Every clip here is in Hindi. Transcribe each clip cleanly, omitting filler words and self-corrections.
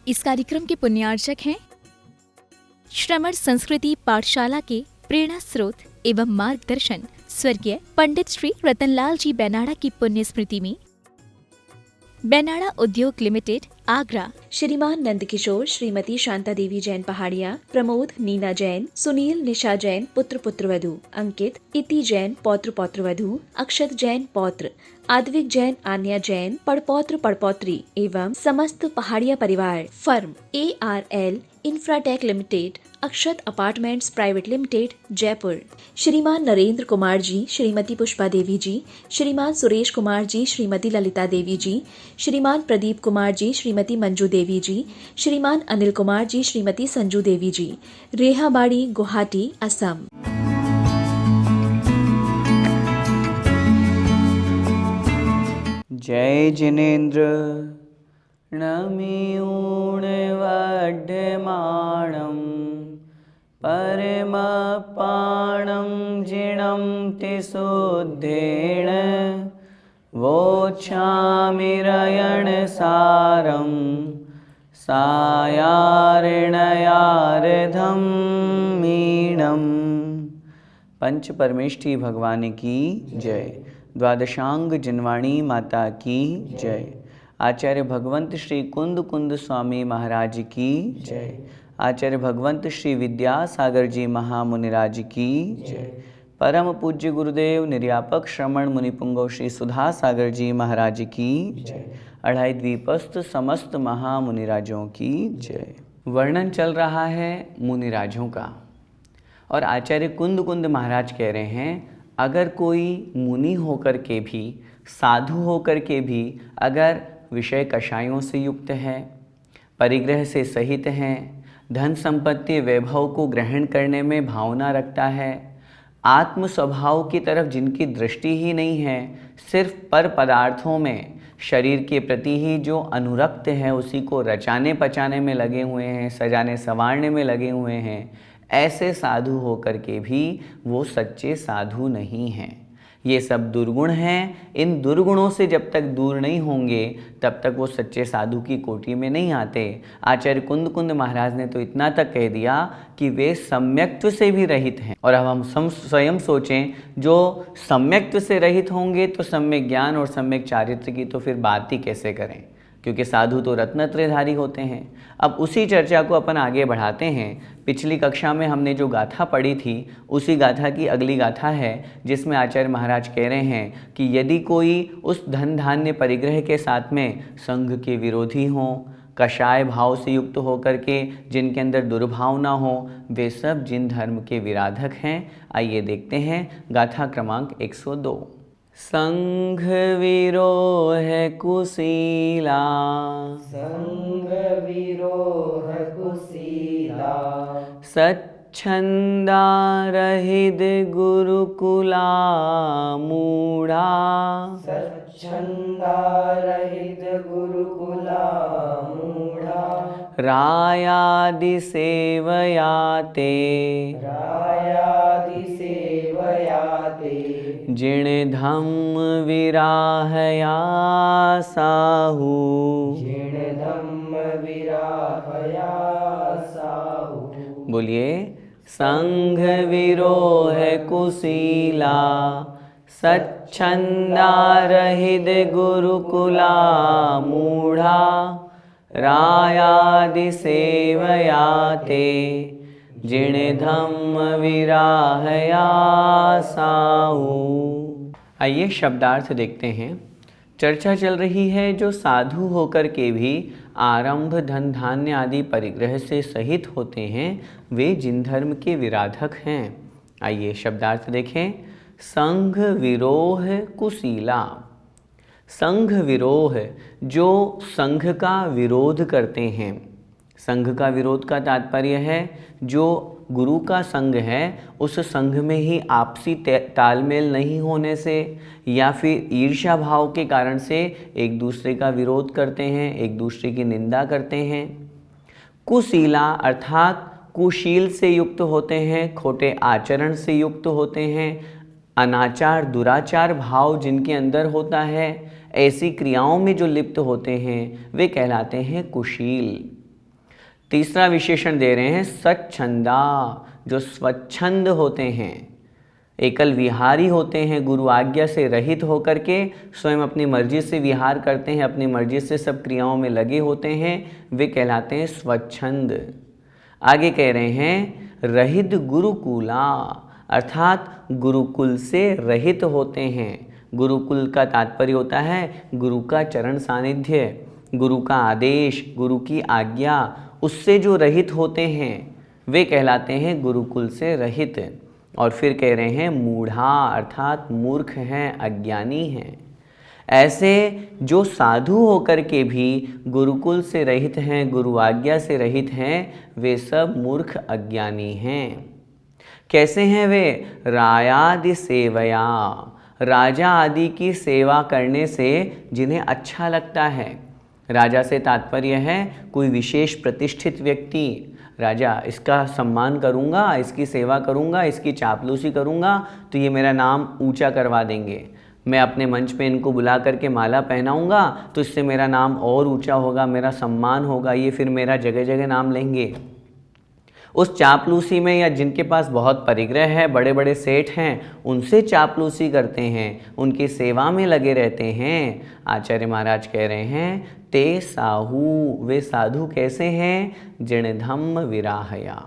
इस कार्यक्रम के पुण्यार्चक हैं श्रमण संस्कृति पाठशाला के प्रेरणा स्रोत एवं मार्गदर्शन स्वर्गीय पंडित श्री रतनलाल जी बेनाड़ा की पुण्य स्मृति में बेनाड़ा उद्योग लिमिटेड आगरा। श्रीमान नंदकिशोर श्रीमती शांता देवी जैन पहाड़िया, प्रमोद नीना जैन, सुनील निशा जैन पुत्र पुत्रवधू, अंकित इति जैन पौत्र पौत्रवधू, अक्षत जैन पौत्र, आद्विक जैन आन्या जैन पड़पौत्र पड़पौत्री एवं समस्त पहाड़िया परिवार, फर्म ARL इंफ्राटेक लिमिटेड, अक्षत अपार्टमेंट्स प्राइवेट लिमिटेड, जयपुर। श्रीमान नरेंद्र कुमार जी, श्रीमती पुष्पा देवी जी, श्रीमान सुरेश कुमार जी, श्रीमती ललिता देवी जी, श्रीमान प्रदीप कुमार जी, श्रीमती मंजू देवी जी, श्रीमान अनिल कुमार जी, श्रीमती संजू देवी जी, रेहाबाड़ी, गुवाहाटी, असम। जय जिनेन्द्र नमिऊणवड्ढमाणं परमपाणं जिणं तिशुद्धेन वोच्छामिरयणसारं सायार्णयार्धं मीणम्। पंच परमेष्ठी भगवान की जय। द्वादशांग जिनवाणी माता की जय। आचार्य भगवंत श्री कुंद कुंद स्वामी महाराज की जय। आचार्य भगवंत श्री विद्यासागर जी महामुनिराज की जय। परम पूज्य गुरुदेव निर्यापक श्रमण मुनिपुंगव श्री सुधा सागर जी महाराज की जय। अढ़ाई द्वीपस्थ समस्त महामुनिराजों की जय। वर्णन चल रहा है मुनिराजों का और आचार्य कुंद कुंद महाराज कह रहे हैं, अगर कोई मुनि होकर के भी, साधु होकर के भी अगर विषय कषायों से युक्त है, परिग्रह से सहित हैं, धन संपत्ति वैभव को ग्रहण करने में भावना रखता है, आत्म स्वभाव की तरफ जिनकी दृष्टि ही नहीं है, सिर्फ पर पदार्थों में शरीर के प्रति ही जो अनुरक्त है, उसी को रचाने पचाने में लगे हुए हैं, सजाने संवारने में लगे हुए हैं, ऐसे साधु होकर के भी वो सच्चे साधु नहीं हैं। ये सब दुर्गुण हैं। इन दुर्गुणों से जब तक दूर नहीं होंगे तब तक वो सच्चे साधु की कोटि में नहीं आते। आचार्य कुंद कुंद महाराज ने तो इतना तक कह दिया कि वे सम्यक्त्व से भी रहित हैं। और अब हम स्वयं सोचें, जो सम्यक्त्व से रहित होंगे तो सम्यक ज्ञान और सम्यक चारित्र की तो फिर बात ही कैसे करें, क्योंकि साधु तो रत्नत्रयधारी होते हैं। अब उसी चर्चा को अपन आगे बढ़ाते हैं। पिछली कक्षा में हमने जो गाथा पढ़ी थी, उसी गाथा की अगली गाथा है, जिसमें आचार्य महाराज कह रहे हैं कि यदि कोई उस धन धान्य परिग्रह के साथ में संघ के विरोधी हों, कषाय भाव से युक्त होकर के जिनके अंदर दुर्भावना हो, वे सब जिन धर्म के विराधक हैं। आइए देखते हैं गाथा क्रमांक 102। संघ विरोह कुशीला, संघ विरोह कुशीला, सच्छंदा रहित गुरुकुला मूढ़ा, सच्छंदा रहित गुरुकुला मूढ़ा, रायादि सेवयाते, रायादि सेवयाते, जिण धम्म विराहया साहू, जिण धम्म विराहया साहू। बोलिए, संघ विरोह कुशीला, सच्छंदा रहित गुरुकुला मूढ़ा, रायादि सेवयाते, जिण धम्म विराहया साहू। आइए शब्दार्थ देखते हैं। चर्चा चल रही है जो साधु होकर के भी आरंभ धन धान्य आदि परिग्रह से सहित होते हैं, वे जिन धर्म के विराधक हैं। आइए शब्दार्थ देखें। संघ विरोह कुशीला। संघ विरोह, जो संघ का विरोध करते हैं। संघ का विरोध का तात्पर्य है जो गुरु का संघ है, उस संघ में ही आपसी तालमेल नहीं होने से या फिर ईर्ष्या भाव के कारण से एक दूसरे का विरोध करते हैं, एक दूसरे की निंदा करते हैं। कुशीला अर्थात कुशील से युक्त होते हैं, खोटे आचरण से युक्त होते हैं, अनाचार दुराचार भाव जिनके अंदर होता है, ऐसी क्रियाओं में जो लिप्त होते हैं वे कहलाते हैं कुशील। तीसरा विशेषण दे रहे हैं स्वच्छंदा, जो स्वच्छंद होते हैं, एकल विहारी होते हैं, गुरु आज्ञा से रहित होकर के स्वयं अपनी मर्जी से विहार करते हैं, अपनी मर्जी से सब क्रियाओं में लगे होते हैं, वे कहलाते हैं स्वच्छंद। आगे कह रहे हैं रहित गुरुकुला, अर्थात गुरुकुल से रहित होते हैं। गुरुकुल का तात्पर्य होता है गुरु का चरण सानिध्य, गुरु का आदेश, गुरु की आज्ञा, उससे जो रहित होते हैं वे कहलाते हैं गुरुकुल से रहित। और फिर कह रहे हैं मूढ़ा, अर्थात मूर्ख हैं, अज्ञानी हैं। ऐसे जो साधु होकर के भी गुरुकुल से रहित हैं, गुरु आज्ञा से रहित हैं, वे सब मूर्ख अज्ञानी हैं। कैसे हैं वे? रायादि सेवया, राजा आदि की सेवा करने से जिन्हें अच्छा लगता है। राजा से तात्पर्य है कोई विशेष प्रतिष्ठित व्यक्ति। राजा इसका सम्मान करूँगा, इसकी सेवा करूँगा, इसकी चापलूसी करूँगा तो ये मेरा नाम ऊंचा करवा देंगे। मैं अपने मंच पे इनको बुला करके माला पहनाऊँगा तो इससे मेरा नाम और ऊंचा होगा, मेरा सम्मान होगा, ये फिर मेरा जगह जगह नाम लेंगे। उस चापलूसी में, या जिनके पास बहुत परिग्रह है, बड़े बड़े सेठ हैं, उनसे चापलूसी करते हैं, उनकी सेवा में लगे रहते हैं। आचार्य महाराज कह रहे हैं ते साहू, वे साधु कैसे हैं? जिन धम्म विराहया,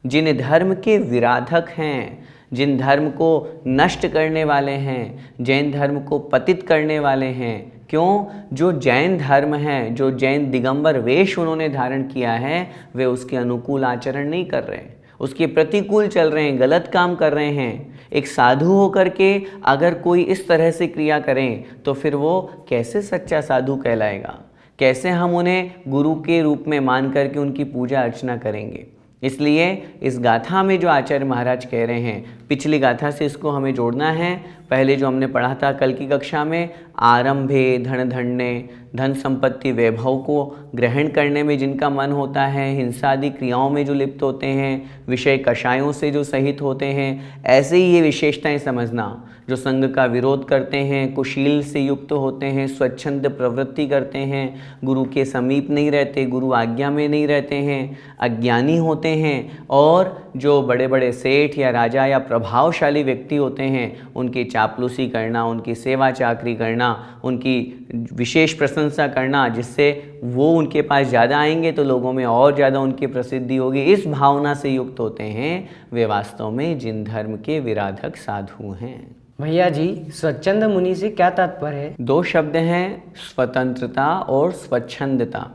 जिन धर्म के विराधक हैं, जिन धर्म को नष्ट करने वाले हैं, जैन धर्म को पतित करने वाले हैं। क्यों? जो जैन धर्म है, जो जैन दिगंबर वेश उन्होंने धारण किया है, वे उसके अनुकूल आचरण नहीं कर रहे, उसके प्रतिकूल चल रहे हैं, गलत काम कर रहे हैं। एक साधु होकर के अगर कोई इस तरह से क्रिया करें तो फिर वो कैसे सच्चा साधु कहलाएगा? कैसे हम उन्हें गुरु के रूप में मान करके उनकी पूजा अर्चना करेंगे? इसलिए इस गाथा में जो आचार्य महाराज कह रहे हैं, पिछली गाथा से इसको हमें जोड़ना है। पहले जो हमने पढ़ा था कल की कक्षा में, आरंभे धन धन्य, धन संपत्ति वैभव को ग्रहण करने में जिनका मन होता है, हिंसा आदि क्रियाओं में जो लिप्त होते हैं, विषय कषायों से जो सहित होते हैं, ऐसे ही ये विशेषताएं समझना। जो संग का विरोध करते हैं, कुशील से युक्त होते हैं, स्वच्छंद प्रवृत्ति करते हैं, गुरु के समीप नहीं रहते, गुरु आज्ञा में नहीं रहते हैं, अज्ञानी होते हैं। और जो बड़े बड़े सेठ या राजा या प्रभावशाली व्यक्ति होते हैं, उनकी चापलूसी करना, उनकी सेवा चाकरी करना, उनकी विशेष प्रशंसा करना, जिससे वो उनके पास ज़्यादा आएंगे तो लोगों में और ज़्यादा उनकी प्रसिद्धि होगी, इस भावना से युक्त होते हैं, वे वास्तव में जिन धर्म के विराधक साधु हैं। भैया जी, स्वच्छंद मुनि से क्या तात्पर्य है? दो शब्द हैं, स्वतंत्रता और स्वच्छंदता।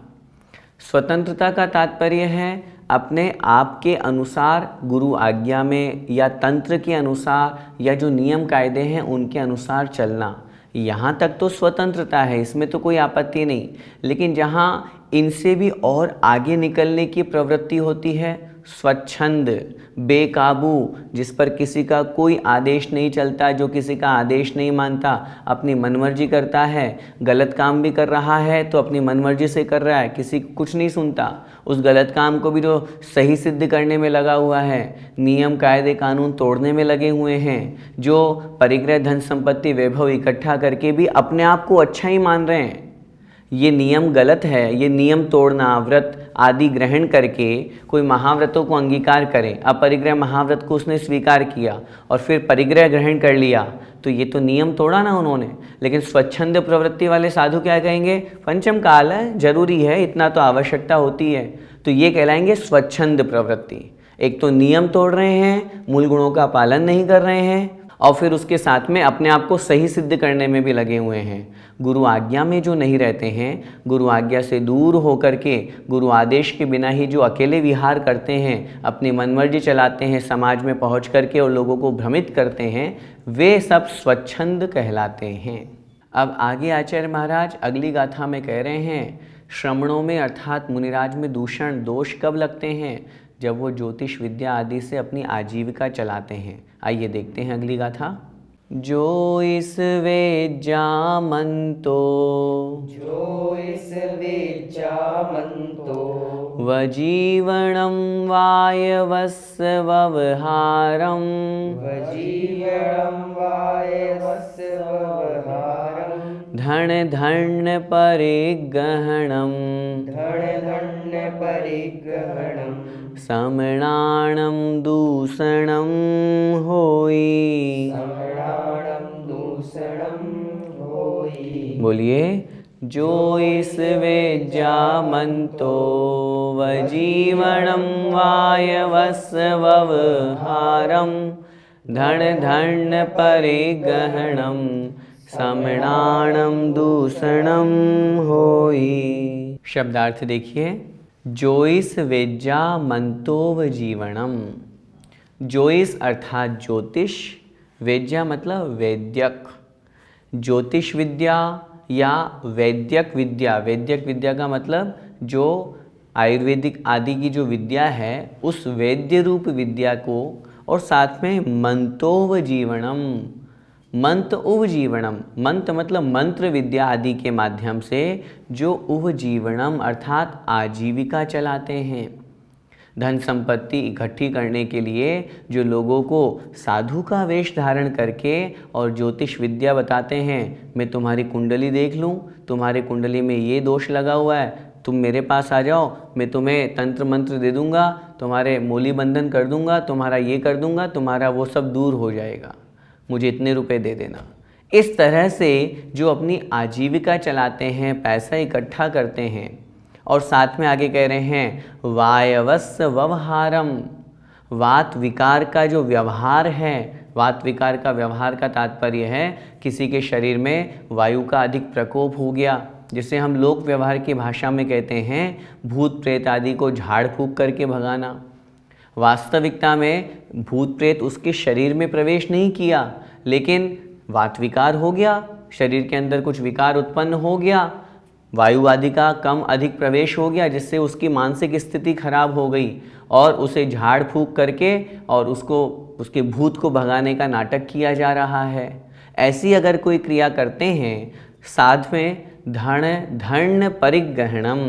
स्वतंत्रता का तात्पर्य है अपने आप के अनुसार, गुरु आज्ञा में या तंत्र के अनुसार, या जो नियम कायदे हैं उनके अनुसार चलना। यहाँ तक तो स्वतंत्रता है, इसमें तो कोई आपत्ति नहीं। लेकिन जहाँ इनसे भी और आगे निकलने की प्रवृत्ति होती है, स्वच्छंद, बेकाबू, जिस पर किसी का कोई आदेश नहीं चलता, जो किसी का आदेश नहीं मानता, अपनी मनमर्जी करता है, गलत काम भी कर रहा है तो अपनी मनमर्जी से कर रहा है, किसी कुछ नहीं सुनता, उस गलत काम को भी जो सही सिद्ध करने में लगा हुआ है, नियम कायदे कानून तोड़ने में लगे हुए हैं, जो परिग्रह धन संपत्ति वैभव इकट्ठा करके भी अपने आप को अच्छा ही मान रहे हैं। ये नियम गलत है, ये नियम तोड़ना, व्रत आदि ग्रहण करके कोई महाव्रतों को अंगीकार करे, अपरिग्रह महाव्रत को उसने स्वीकार किया और फिर परिग्रह ग्रहण कर लिया, तो ये तो नियम तोड़ा ना उन्होंने। लेकिन स्वच्छंद प्रवृत्ति वाले साधु क्या कहेंगे? पंचम काल है, जरूरी है, इतना तो आवश्यकता होती है, तो ये कहलाएंगे स्वच्छंद प्रवृत्ति। एक तो नियम तोड़ रहे हैं, मूल गुणों का पालन नहीं कर रहे हैं, और फिर उसके साथ में अपने आप को सही सिद्ध करने में भी लगे हुए हैं। गुरु आज्ञा में जो नहीं रहते हैं, गुरु आज्ञा से दूर होकर के, गुरु आदेश के बिना ही जो अकेले विहार करते हैं, अपनी मनमर्जी चलाते हैं, समाज में पहुंच करके और लोगों को भ्रमित करते हैं, वे सब स्वच्छंद कहलाते हैं। अब आगे आचार्य महाराज अगली गाथा में कह रहे हैं, श्रमणों में अर्थात मुनिराज में दूषण दोष कब लगते हैं? जब वो ज्योतिष विद्या आदि से अपनी आजीविका चलाते हैं। आइए देखते हैं अगली गाथा। जो इस वेज्जामन्तो, जो इस वेज्जामन्तो, वजीवनं वायवस्य व्यवहारं, वजीवनं वायवस्य व्यवहारं, धन धन्य परिगहणम समणाणम दूषणम होई। बोलिए, जो इस विद्या मंतो वजीवनम वायवस्ववहारम धन धन्य परिगहणम समणाणम दूषणम होई। शब्दार्थ देखिए, जोइस वेज्जा मंतोव जीवनम। जोइस अर्थात ज्योतिष, वेज्जा मतलब वैद्यक। ज्योतिष विद्या या वैद्यक विद्या, वैद्यक विद्या का मतलब जो आयुर्वेदिक आदि की जो विद्या है उस वैद्य रूप विद्या को, और साथ में मंतोव जीवनम, मंत्र उपजीवनम, मंत्र मतलब मंत्र विद्या आदि के माध्यम से जो उपजीवनम अर्थात आजीविका चलाते हैं। धन संपत्ति इकट्ठी करने के लिए जो लोगों को साधु का वेश धारण करके और ज्योतिष विद्या बताते हैं, मैं तुम्हारी कुंडली देख लूँ, तुम्हारे कुंडली में ये दोष लगा हुआ है, तुम मेरे पास आ जाओ, मैं तुम्हें तंत्र मंत्र दे दूंगा, तुम्हारे मूली बंधन कर दूंगा, तुम्हारा ये कर दूंगा, तुम्हारा वो सब दूर हो जाएगा, मुझे इतने रुपए दे देना। इस तरह से जो अपनी आजीविका चलाते हैं, पैसा इकट्ठा करते हैं, और साथ में आगे कह रहे हैं वायवस्य व्यवहारम, वात विकार का जो व्यवहार है, वात विकार का व्यवहार का तात्पर्य है किसी के शरीर में वायु का अधिक प्रकोप हो गया, जिसे हम लोक व्यवहार की भाषा में कहते हैं भूत प्रेत आदि को झाड़ फूंक करके भगाना। वास्तविकता में भूत प्रेत उसके शरीर में प्रवेश नहीं किया, लेकिन वात विकार हो गया, शरीर के अंदर कुछ विकार उत्पन्न हो गया, वायु आदि का कम अधिक प्रवेश हो गया, जिससे उसकी मानसिक स्थिति खराब हो गई और उसे झाड़ फूंक करके और उसके भूत को भगाने का नाटक किया जा रहा है। ऐसी अगर कोई क्रिया करते हैं, साथ में धन परिग्रहणम,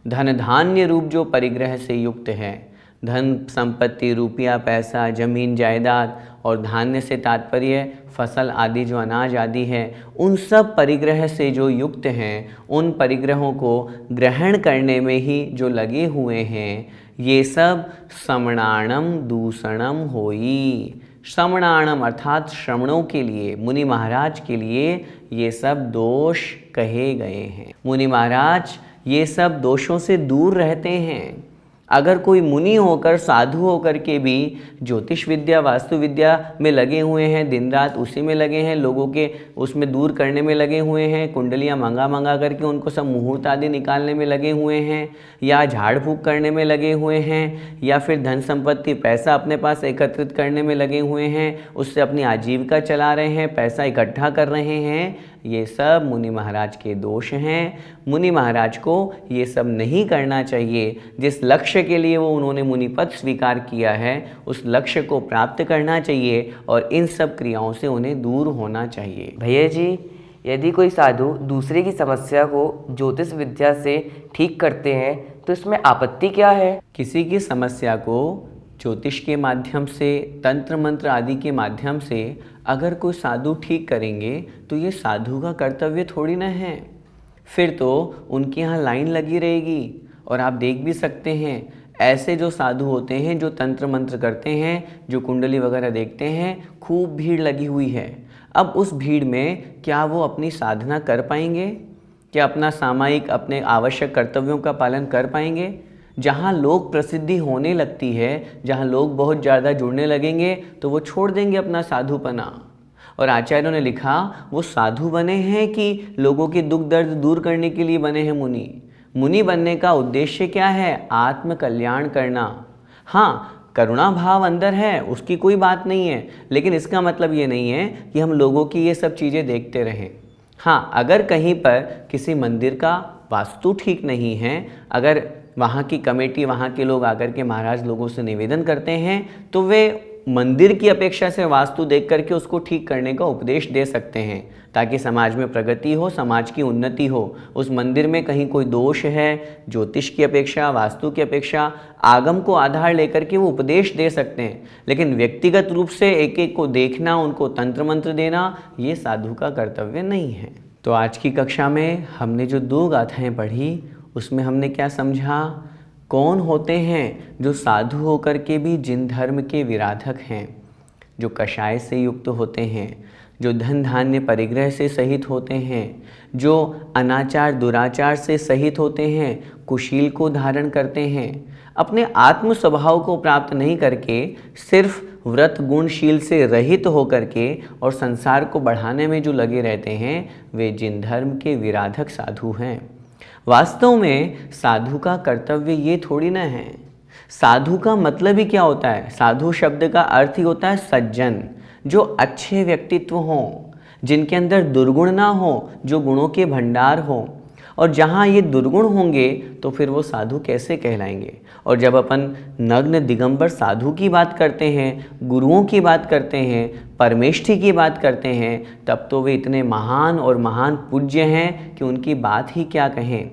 धन धान्य रूप जो परिग्रह से युक्त है, धन संपत्ति, रुपया, पैसा, जमीन जायदाद, और धान्य से तात्पर्य फसल आदि जो अनाज आदि है, उन सब परिग्रह से जो युक्त हैं, उन परिग्रहों को ग्रहण करने में ही जो लगे हुए हैं, ये सब समणाणम दूषणम होई। श्रमणाणम अर्थात श्रमणों के लिए, मुनि महाराज के लिए ये सब दोष कहे गए हैं। मुनि महाराज ये सब दोषों से दूर रहते हैं। अगर कोई मुनि होकर, साधु होकर के भी ज्योतिष विद्या, वास्तु विद्या में लगे हुए हैं, दिन रात उसी में लगे हैं, लोगों के उसमें दूर करने में लगे हुए हैं, कुंडलियाँ मंगा करके उनको सब मुहूर्त आदि निकालने में लगे हुए हैं, या झाड़ फूंक करने में लगे हुए हैं, या फिर धन संपत्ति, पैसा अपने पास एकत्रित करने में लगे हुए हैं, उससे अपनी आजीविका चला रहे हैं, पैसा इकट्ठा कर रहे हैं, ये सब मुनि महाराज के दोष हैं। मुनि महाराज को ये सब नहीं करना चाहिए। जिस लक्ष्य के लिए वो उन्होंने मुनि पद स्वीकार किया है, उस लक्ष्य को प्राप्त करना चाहिए और इन सब क्रियाओं से उन्हें दूर होना चाहिए। भैया जी, यदि कोई साधु दूसरे की समस्या को ज्योतिष विद्या से ठीक करते हैं तो इसमें आपत्ति क्या है? किसी की समस्या को ज्योतिष के माध्यम से, तंत्र मंत्र आदि के माध्यम से अगर कोई साधु ठीक करेंगे तो ये साधु का कर्तव्य थोड़ी ना है। फिर तो उनके यहाँ लाइन लगी रहेगी। और आप देख भी सकते हैं ऐसे जो साधु होते हैं, जो तंत्र मंत्र करते हैं, जो कुंडली वगैरह देखते हैं, खूब भीड़ लगी हुई है। अब उस भीड़ में क्या वो अपनी साधना कर पाएंगे? क्या अपना सामायिक, अपने आवश्यक कर्तव्यों का पालन कर पाएंगे? जहाँ लोग प्रसिद्धि होने लगती है, जहाँ लोग बहुत ज़्यादा जुड़ने लगेंगे, तो वो छोड़ देंगे अपना साधुपना। और आचार्यों ने लिखा, वो साधु बने हैं कि लोगों के दुख दर्द दूर करने के लिए बने हैं मुनि। मुनि बनने का उद्देश्य क्या है? आत्म कल्याण करना। हाँ, करुणा भाव अंदर है, उसकी कोई बात नहीं है, लेकिन इसका मतलब ये नहीं है कि हम लोगों की ये सब चीज़ें देखते रहें। हाँ, अगर कहीं पर किसी मंदिर का वास्तु ठीक नहीं है, अगर वहाँ की कमेटी, वहाँ के लोग आकर के महाराज लोगों से निवेदन करते हैं, तो वे मंदिर की अपेक्षा से वास्तु देख करके उसको ठीक करने का उपदेश दे सकते हैं, ताकि समाज में प्रगति हो, समाज की उन्नति हो। उस मंदिर में कहीं कोई दोष है, ज्योतिष की अपेक्षा, वास्तु की अपेक्षा, आगम को आधार लेकर के वो उपदेश दे सकते हैं। लेकिन व्यक्तिगत रूप से एक एक को देखना, उनको तंत्र मंत्र देना, ये साधु का कर्तव्य नहीं है। तो आज की कक्षा में हमने जो 2 गाथाएं पढ़ी उसमें हमने क्या समझा? कौन होते हैं जो साधु होकर के भी जिन धर्म के विराधक हैं, जो कषाय से युक्त होते हैं, जो धन धान्य परिग्रह से सहित होते हैं, जो अनाचार दुराचार से सहित होते हैं, कुशील को धारण करते हैं, अपने आत्म स्वभाव को प्राप्त नहीं करके सिर्फ व्रत गुणशील से रहित होकर के और संसार को बढ़ाने में जो लगे रहते हैं, वे जिन धर्म के विराधक साधु हैं। वास्तव में साधु का कर्तव्य ये थोड़ी ना है। साधु का मतलब ही क्या होता है? साधु शब्द का अर्थ ही होता है सज्जन, जो अच्छे व्यक्तित्व हों, जिनके अंदर दुर्गुण ना हो, जो गुणों के भंडार हो। और जहाँ ये दुर्गुण होंगे तो फिर वो साधु कैसे कहलाएंगे? और जब अपन नग्न दिगंबर साधु की बात करते हैं, गुरुओं की बात करते हैं, परमेष्ठी की बात करते हैं, तब तो वे इतने महान और महान पूज्य हैं कि उनकी बात ही क्या कहें।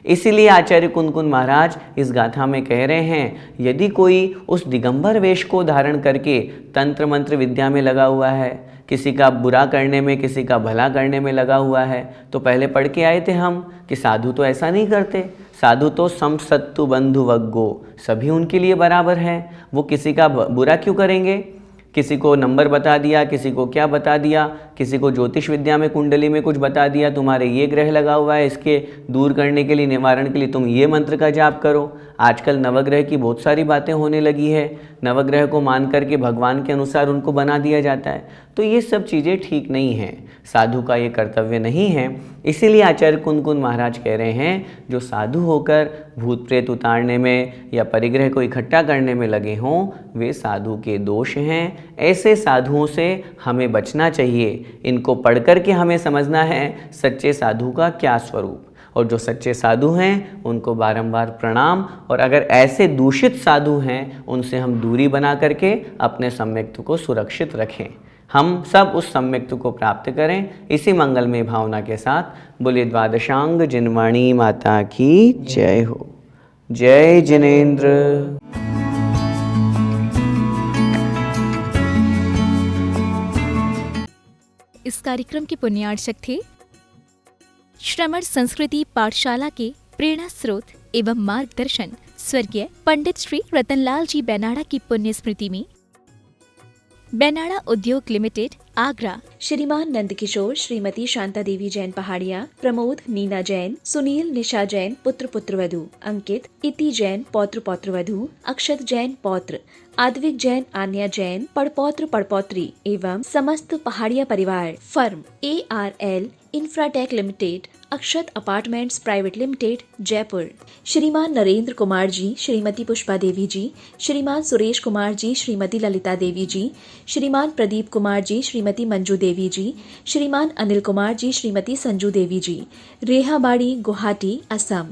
इसीलिए आचार्य कुंदकुंद महाराज इस गाथा में कह रहे हैं, यदि कोई उस दिगंबर वेश को धारण करके तंत्र मंत्र विद्या में लगा हुआ है, किसी का बुरा करने में, किसी का भला करने में लगा हुआ है, तो पहले पढ़ के आए थे हम कि साधु तो ऐसा नहीं करते। साधु तो सम सत्तु बंधु वग्गो, सभी उनके लिए बराबर हैं। वो किसी का बुरा क्यों करेंगे? किसी को नंबर बता दिया, किसी को क्या बता दिया, किसी को ज्योतिष विद्या में कुंडली में कुछ बता दिया, तुम्हारे ये ग्रह लगा हुआ है, इसके दूर करने के लिए, निवारण के लिए तुम ये मंत्र का जाप करो। आजकल नवग्रह की बहुत सारी बातें होने लगी है, नवग्रह को मान करके भगवान के अनुसार उनको बना दिया जाता है। तो ये सब चीज़ें ठीक नहीं हैं, साधु का ये कर्तव्य नहीं है। इसीलिए आचार्य कुंदकुंद महाराज कह रहे हैं, जो साधु होकर भूत प्रेत उतारने में या परिग्रह को इकट्ठा करने में लगे हों, वे साधु के दोष हैं। ऐसे साधुओं से हमें बचना चाहिए। इनको पढ़ कर के हमें समझना है सच्चे साधु का क्या स्वरूप। और जो सच्चे साधु हैं उनको बारंबार प्रणाम, और अगर ऐसे दूषित साधु हैं उनसे हम दूरी बना करके अपने सम्यक्त्व को सुरक्षित रखें। हम सब उस सम्यक्त्व को प्राप्त करें। इसी मंगलमय भावना के साथ बोलिए द्वादशांग जिनवाणी माता की जय हो। जय जिनेन्द्र। इस कार्यक्रम के पुण्यार्चक थे श्रमण संस्कृति पाठशाला के प्रेरणा स्रोत एवं मार्गदर्शन स्वर्गीय पंडित श्री रतनलाल जी बेनाड़ा की पुण्य स्मृति में बेनाड़ा उद्योग लिमिटेड, आगरा। श्रीमान नंदकिशोर श्रीमती शांता देवी जैन पहाड़िया, प्रमोद नीना जैन, सुनील निशा जैन पुत्र पुत्रवधू, अंकित इति जैन पौत्र पौत्रवधू, अक्षत जैन पौत्र, आद्विक जैन आन्या जैन पड़पौत्र पड़पौत्री एवं समस्त पहाड़िया परिवार, फर्म ARL इंफ्राटेक लिमिटेड, अक्षत अपार्टमेंट्स प्राइवेट लिमिटेड, जयपुर। श्रीमान नरेंद्र कुमार जी, श्रीमती पुष्पा देवी जी, श्रीमान सुरेश कुमार जी, श्रीमती ललिता देवी जी, श्रीमान प्रदीप कुमार जी, श्रीमती मंजू देवी जी, श्रीमान अनिल कुमार जी, श्रीमती संजू देवी जी, रेहाबाड़ी, गुवाहाटी, असम।